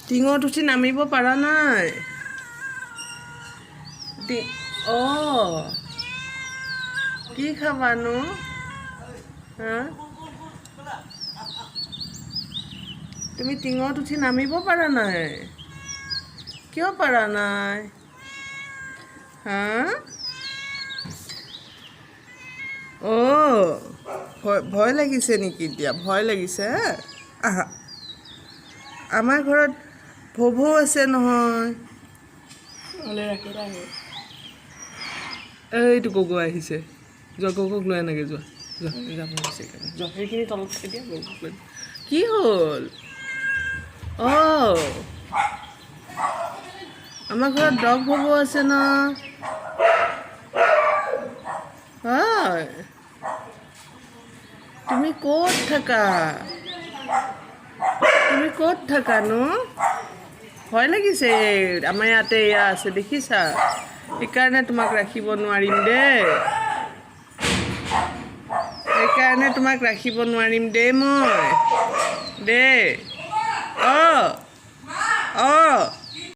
টিঙত উঠি নামিব পাৰা নাই? কি খাবানো? হা? তুমি টিঙত উঠি নামিব পাৰা নাই? কিয় পাৰা নাই? হা? ভয় লাগিছে নেকি এতিয়া? ভয় লাগিছে? আহা। আমাৰ ঘৰত ভৌ আছে নহয়। এইটো গগৈ আহিছে। যোৱা গগৈক লৈ আনাগে যোৱা। যাব হৈছে যোৱা সেইখিনি তলত থৈ দিয়া গগৈক লৈ। কি হ'ল? আমাৰ ঘৰত ডগ ভৌ আছে ন। হয়। তুমি ক'ত থাকা? তুমি ক'ত থাকানো? ভয় লাগিছে। আমাৰ ইয়াতে এয়া আছে দেখিছা? সেইকাৰণে তোমাক ৰাখিব নোৱাৰিম দেই। সেইকাৰণে তোমাক ৰাখিব নোৱাৰিম দেই মই। দেই।